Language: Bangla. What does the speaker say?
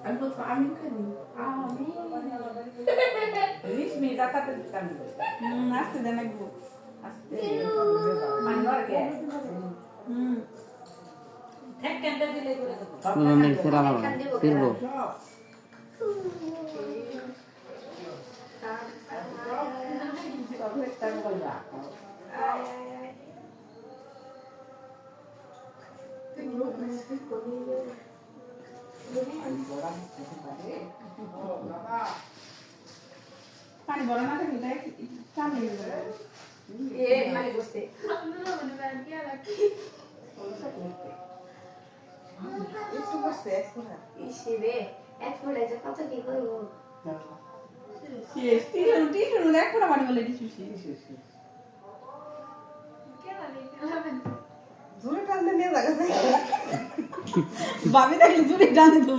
আমি বলছি আমি খাইনি আমি রিস মি দাতাতে দিতাম আসতে দেন একটু আস্তে মানবার গে এক ক্যান্ডা দিলে করে দেবো অনেক সেরা ভালো ফিরবো চকলেট টাইম করবা পানি বড় না থাকলে চালু হয়ে যাবে এ মানে বসে ইসিরে এক ফোড়া যে কত কি করবো শেষ টিশু দেখ পুরো পানি বলে দিছি জোরে টানতে নিয়ে লাগা যায় ভাবি দেখলে জুড়ে টানে তো